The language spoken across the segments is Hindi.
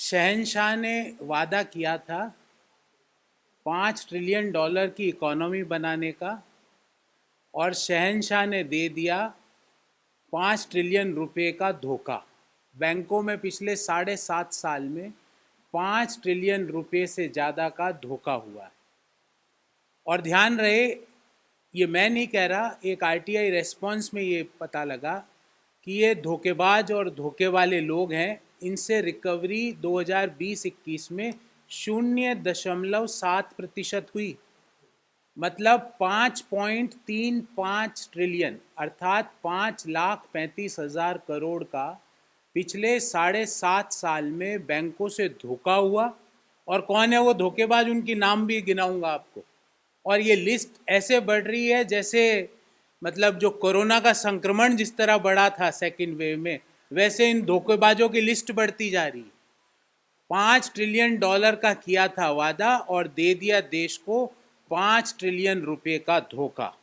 शहंशाह ने वादा किया था $5 ट्रिलियन की इकोनॉमी बनाने का, और शहंशाह ने दे दिया $5 ट्रिलियन का धोखा। बैंकों में पिछले 7.5 साल में $5 ट्रिलियन से ज़्यादा का धोखा हुआ है। और ध्यान रहे, ये मैं नहीं कह रहा, एक आरटीआई रेस्पॉन्स में ये पता लगा कि ये धोखेबाज और धोखे वाले लोग हैं। इनसे रिकवरी 2020-21 में 0.7% हुई, मतलब 5.35 ट्रिलियन अर्थात 5,35,000 करोड़ का पिछले 7.5 साल में बैंकों से धोखा हुआ। और कौन है वो धोखेबाज, उनकी नाम भी गिनाऊंगा आपको। और ये लिस्ट ऐसे बढ़ रही है जैसे, मतलब जो कोरोना का संक्रमण जिस तरह बढ़ा था सेकेंड वेव में, वैसे इन धोखेबाजों की लिस्ट बढ़ती जा रही है। $5 ट्रिलियन का किया था वादा और दे दिया देश को $5 ट्रिलियन का धोखा।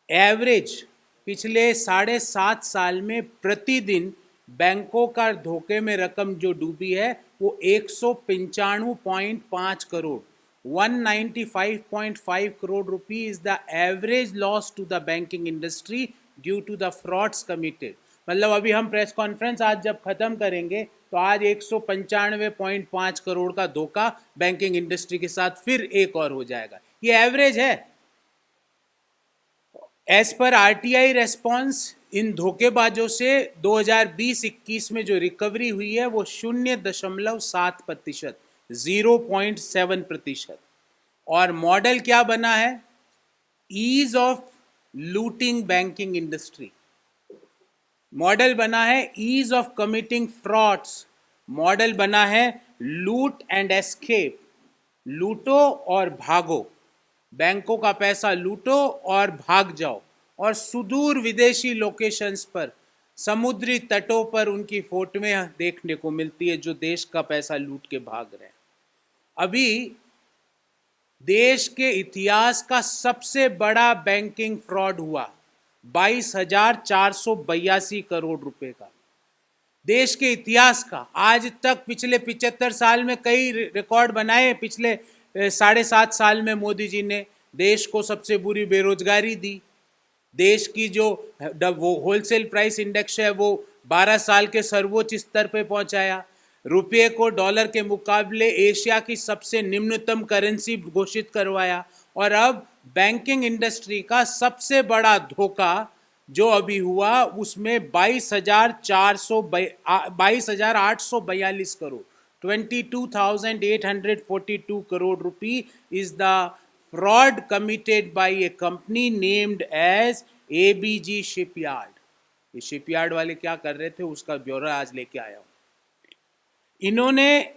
एवरेज पिछले 7.5 साल में प्रतिदिन बैंकों का धोखे में रकम जो डूबी है वो 195.5 crore, 195.5 crore rupee is the average loss to the banking industry due to the frauds committed। मतलब अभी हम प्रेस कॉन्फ्रेंस आज जब खत्म करेंगे तो आज 195.5 करोड़ का धोखा बैंकिंग इंडस्ट्री के साथ फिर एक और हो जाएगा। ये एवरेज है। एज पर आरटीआई रेस्पॉन्स, इन धोखेबाजों से 2020-21 में जो रिकवरी हुई है वो 0.7%, 0.7%। और मॉडल क्या बना है? Ease of looting banking industry. Model बना है ease of committing frauds. Model बना है लूट एंड एस्केप, लूटो और भागो। बैंकों का पैसा लूटो और भाग जाओ। और सुदूर विदेशी लोकेशंस पर, समुद्री तटों पर उनकी फोटोएं देखने को मिलती है जो देश का पैसा लूट के भाग रहे हैं। अभी देश के इतिहास का सबसे बड़ा बैंकिंग फ्रॉड हुआ, 22,482 करोड़ रुपए का, देश के इतिहास का। आज तक पिछले 75 साल में कई रिकॉर्ड बनाए। पिछले 7.5 साल में मोदी जी ने देश को सबसे बुरी बेरोजगारी दी, देश की जो वो होलसेल प्राइस इंडेक्स है वो 12 साल के सर्वोच्च स्तर पे पहुंचाया, रुपये को डॉलर के मुकाबले एशिया की सबसे निम्नतम करेंसी घोषित करवाया। और अब बैंकिंग इंडस्ट्री का सबसे बड़ा धोखा जो अभी हुआ उसमें 22,842 करोड़, 22,842 करोड़ रुपी is the fraud committed by a company named as ABG Shipyard। ये शिपयार्ड वाले क्या कर रहे थे उसका ब्यौरा आज लेके आया हूं। इन्होंने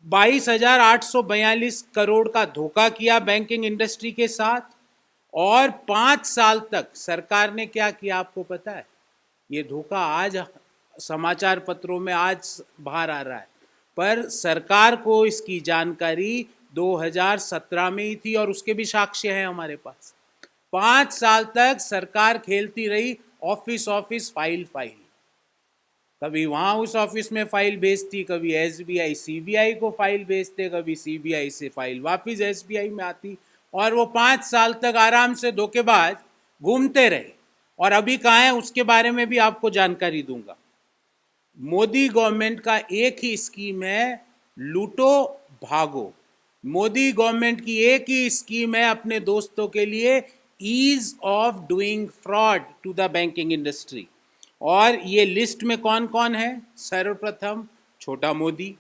22,842 करोड़ का धोखा किया बैंकिंग इंडस्ट्री के साथ। और 5 साल तक सरकार ने क्या किया आपको पता है? ये धोखा आज समाचार पत्रों में आज बाहर आ रहा है, पर सरकार को इसकी जानकारी 2017 में ही थी और उसके भी साक्ष्य हैं हमारे पास। 5 साल तक सरकार खेलती रही ऑफिस फाइल। कभी वहां उस ऑफिस में फाइल भेजती, कभी एसबीआई सीबीआई को फाइल भेजते, कभी सीबीआई से फाइल वापिस एसबीआई में आती। और वो 5 साल तक आराम से धोखेबाज घूमते रहे। और अभी कहाँ है उसके बारे में भी आपको जानकारी दूंगा। मोदी गवर्नमेंट का एक ही स्कीम है, लूटो भागो। मोदी गवर्नमेंट की एक ही स्कीम है अपने दोस्तों के लिए, ease of doing fraud to the banking industry. और ये लिस्ट में कौन कौन है? सर्वप्रथम छोटा मोदी,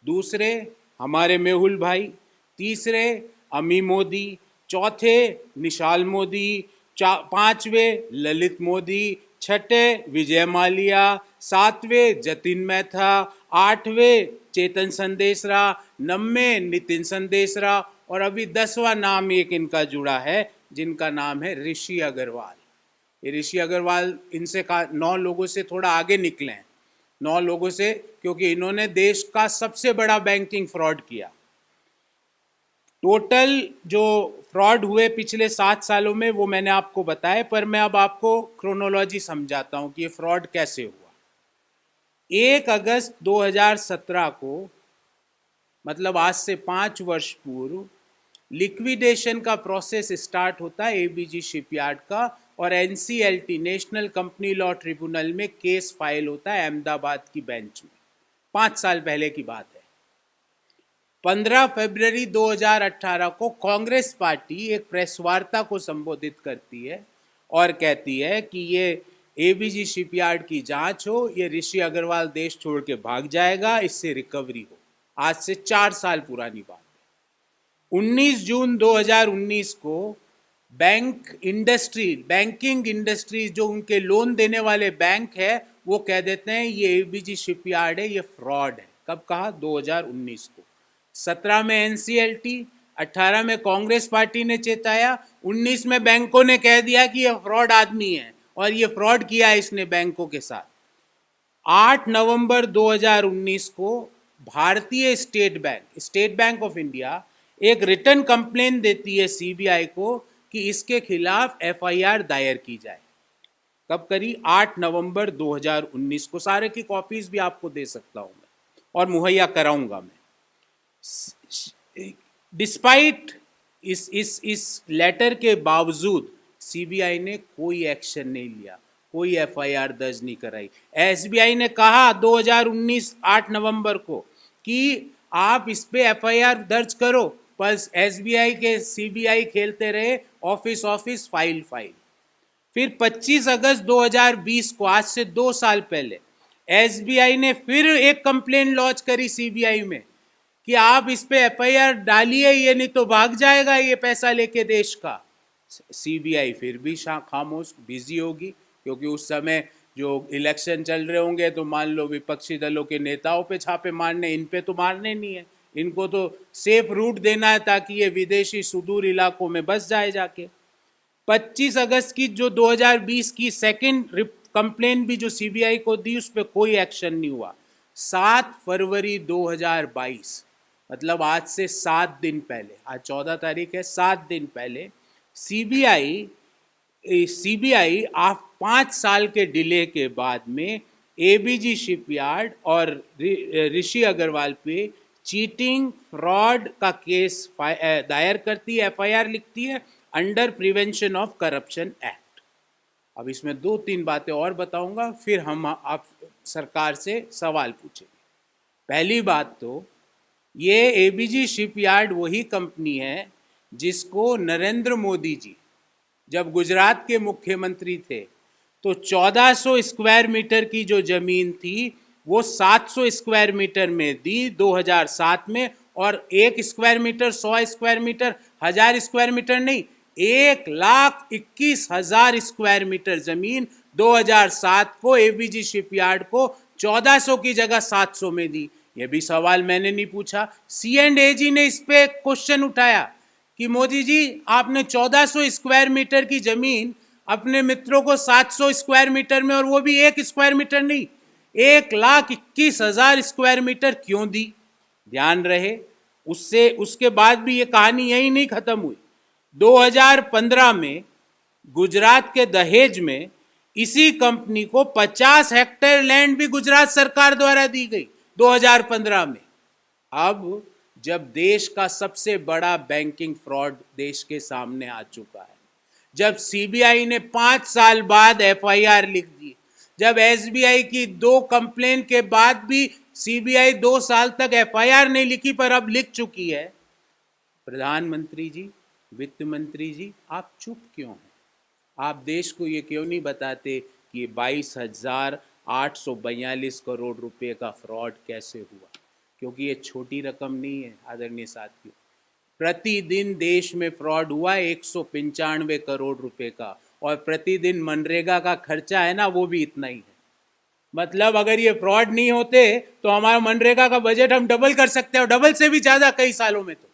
दूसरे हमारे मेहुल भाई, तीसरे अमी मोदी, चौथे निशाल मोदी, पांचवे ललित मोदी, छठे विजय माल्या, सातवें जतिन मैथा, आठवें चेतन संदेशरा, 9वें नितिन संदेशरा, और अभी 10वां नाम एक इनका जुड़ा है जिनका नाम है ऋषि अग्रवाल। ये ऋषि अग्रवाल इनसे 9 लोगों से थोड़ा आगे निकले हैं, 9 लोगों से, क्योंकि इन्होंने देश का सबसे बड़ा बैंकिंग फ्रॉड किया। टोटल जो फ्रॉड हुए पिछले 7 सालों में वो मैंने आपको बताया, पर मैं अब आपको क्रोनोलॉजी समझाता हूं कि ये फ्रॉड कैसे हुआ। 1 अगस्त 2017 को, मतलब आज से 5 वर्ष पूर्व, लिक्विडेशन का प्रोसेस स्टार्ट होता है एबीजी शिपयार्ड का, और NCLT national company law tribunal में केस फाइल होता है अहमदाबाद की बेंच में। 5 साल पहले की बात है। 15 फरवरी 2018 को कांग्रेस पार्टी एक प्रेस वार्ता को संबोधित करती है और कहती है कि ये एबीजी शिपयार्ड की जांच हो, ये ऋषि अग्रवाल देश छोड़ के भाग जाएगा, इससे रिकवरी हो। आज से 4 साल पुरानी बात है। 19 जून 2019 को बैंकिंग इंडस्ट्री जो उनके लोन देने वाले बैंक है, वो कह देते हैं ये एबीजी शिपयार्ड है, ये फ्रॉड है। कब कहा? 2019 को। 17 में एनसीएलटी, 18 में कांग्रेस पार्टी ने चेताया, 19 में बैंकों ने कह दिया कि ये फ्रॉड आदमी है और ये फ्रॉड किया है इसने बैंकों के साथ। 8 नवंबर 2019 को भारतीय स्टेट बैंक ऑफ इंडिया एक रिटर्न कंप्लेन देती है सीबीआई को कि इसके खिलाफ एफआईआर दायर की जाए। कब करी? 8 नवंबर 2019 को। सारे की कॉपीज भी आपको दे सकता हूं मैं और मुहैया कराऊंगा मैं। डिस्पाइट इस लेटर के बावजूद सीबीआई ने कोई एक्शन नहीं लिया, कोई एफआईआर दर्ज नहीं कराई। एसबीआई ने कहा 2019 8 नवंबर को कि आप इस पे एफआईआर दर्ज करो, पर एसबीआई के सीबीआई खेलते रहे ऑफिस फाइल। फिर 25 अगस्त 2020 को, आज से 2 साल पहले, एसबीआई ने फिर एक कंप्लेन लॉन्च करी सीबीआई में कि आप इस पे एफआईआर डालिए, ये नहीं तो भाग जाएगा ये पैसा लेके देश का। सीबीआई फिर भी खामोश, बिजी होगी, क्योंकि उस समय जो इलेक्शन चल रहे होंगे तो मान लो विपक्षी दलों के नेताओं पे छापे मारने, इन पे तो मारने नहीं है, इनको तो सेफ रूट देना है ताकि ये विदेशी सुदूर इलाकों में बस जाए जाके। 25 अगस्त की जो 2020 की सेकंड कंप्लेन भी जो सीबीआई को दी, उस पर कोई एक्शन नहीं हुआ। 7 फरवरी 2022, मतलब आज से 7 दिन पहले, आज 14 तारीख है, 7 दिन पहले सीबीआई आप 5 साल के डिले के बाद में एबीजी शिपयार्ड और ऋषि अग्रवाल पे चीटिंग फ्रॉड का केस दायर करती है, एफआईआर लिखती है under prevention of corruption act. अब इसमें 2-3 बातें और बताऊंगा, फिर हम आप सरकार से सवाल पूछेंगे। पहली बात तो ये एबीजी शिपयार्ड वही कंपनी है जिसको नरेंद्र मोदी जी जब गुजरात के मुख्यमंत्री थे तो 1400 स्क्वायर मीटर की जो जमीन थी वो 700 स्क्वायर मीटर में दी 2007 में, और 1 square metre, 100 square metre, 1000 square metre नहीं, 1,21,000 स्क्वायर मीटर जमीन 2007 को एबीजी शिपयार्ड को 1400 की जगह 700 में दी। ये भी सवाल मैंने नहीं पूछा, C&AG ने इस पे क्वेश्चन उठाया कि मोदी जी आपने 1400 स्क्वायर मीटर की जमीन अपने मित्रों को 700 स्क्वायर मीटर में, और वो भी 1 स्क्वायर मीटर नहीं, 1,21,000 स्क्वायर मीटर क्यों दी? ध्यान रहे, उसके बाद भी ये कहानी यही नहीं खत्म हुई। 2015 में गुजरात के दहेज में इसी कंपनी को 50 हेक्टेयर लैंड भी गुजरात सरकार द्वारा दी गई 2015 में। अब जब देश का सबसे बड़ा बैंकिंग फ्रॉड देश के सामने आ चुका है, जब सीबीआई ने 5 साल बाद एफआईआर लिख दी, जब एसबीआई की 2 कंप्लेन के बाद भी सीबीआई 2 साल तक एफआईआर नहीं लिखी पर अब लिख चुकी है, प्रधानमंत्री जी, वित्त मंत्री जी, आप चुप क्यों हैं? आप देश को ये क्यों नहीं बताते कि ये 22,842 करोड़ रुपए का फ्रॉड कैसे हुआ? क्योंकि ये छोटी रकम नहीं है आदरणीय साथियों। प्रतिदिन देश में फ्रॉड हुआ 195 करोड़ रुपए का, और प्रतिदिन मनरेगा का खर्चा है ना, वो भी इतना ही है। मतलब अगर ये फ्रॉड नहीं होते तो हमारा मनरेगा का बजट हम डबल कर सकते हैं, और डबल से भी ज्यादा कई सालों में। तो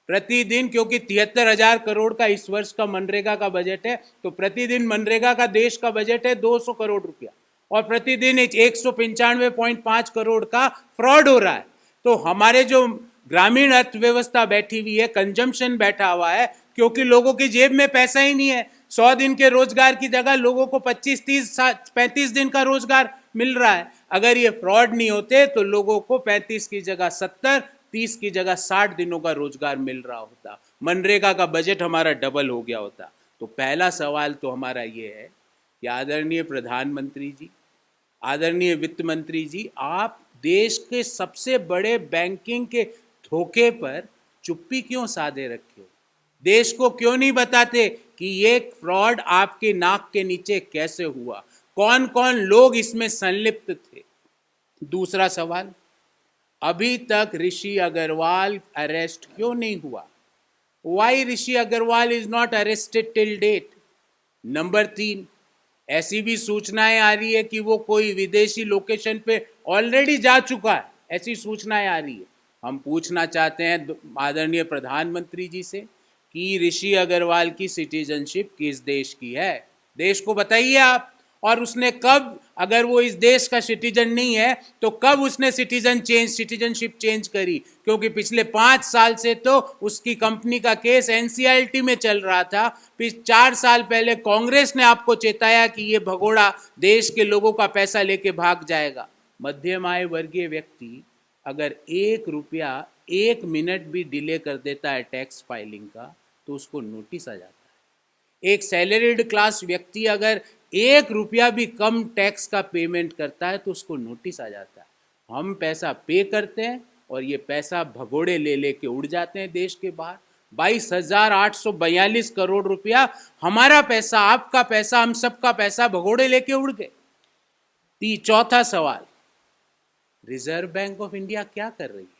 प्रतिदिन, क्योंकि 73,000 करोड़ का इस वर्ष का मनरेगा का बजट है, तो प्रतिदिन मनरेगा का देश का बजट है 200 करोड़ रुपया, और प्रतिदिन 195.5 करोड़ का फ्रॉड हो रहा है। तो हमारे जो ग्रामीण अर्थव्यवस्था बैठी हुई है, कंजम्पशन बैठा हुआ है, क्योंकि लोगों की जेब में पैसा ही नहीं है। 100 दिन के रोजगार की जगह लोगों को 25, 30, 35 दिन का रोजगार मिल रहा है। अगर ये फ्रॉड नहीं होते तो लोगों को 35 की जगह 70, 30 की जगह 60 दिनों का रोजगार मिल रहा होता, मनरेगा का बजट हमारा डबल हो गया होता। तो पहला सवाल तो हमारा ये है कि आदरणीय प्रधानमंत्री जी, आदरणीय वित्त मंत्री जी, आप देश के सबसे बड़े बैंकिंग के धोखे पर चुप्पी क्यों साधे रखे हो? देश को क्यों नहीं बताते कि ये फ्रॉड आपके नाक के नीचे कैसे हुआ, कौन कौन लोग इसमें संलिप्त थे? दूसरा सवाल, अभी तक ऋषि अग्रवाल अरेस्ट क्यों नहीं हुआ? Why Rishi Agarwal is not arrested till date? Number 3, ऐसी भी सूचनाएं आ रही है कि वो कोई विदेशी लोकेशन पे ऑलरेडी जा चुका है, ऐसी सूचनाएं आ रही है। हम पूछना चाहते हैं आदरणीय प्रधानमंत्री जी से कि ऋषि अग्रवाल की सिटीजनशिप किस देश की है? देश को बताइए आप। और उसने कब, अगर वो इस देश का सिटीजन नहीं है तो कब उसने सिटीजनशिप चेंज करी? क्योंकि पिछले 5 साल से तो उसकी कंपनी का केस एनसीएलटी में चल रहा था। 4 साल पहले कांग्रेस ने आपको चेताया कि ये भगोड़ा देश के लोगों का पैसा लेके भाग जाएगा। मध्यम आय वर्गीय व्यक्ति अगर 1 रुपया 1 मिनट भी डिले कर देता है टैक्स फाइलिंग का तो उसको नोटिस आ जाता है। एक सैलरीड क्लास व्यक्ति अगर 1 रुपया भी कम टैक्स का पेमेंट करता है तो उसको नोटिस आ जाता है। हम पैसा पे करते हैं और ये पैसा भगोड़े ले लेके उड़ जाते हैं देश के बाहर। 22,842 करोड़ रुपया हमारा पैसा, आपका पैसा, हम सबका पैसा भगोड़े लेके उड़ गए। चौथा सवाल, रिजर्व बैंक ऑफ इंडिया क्या कर रही है?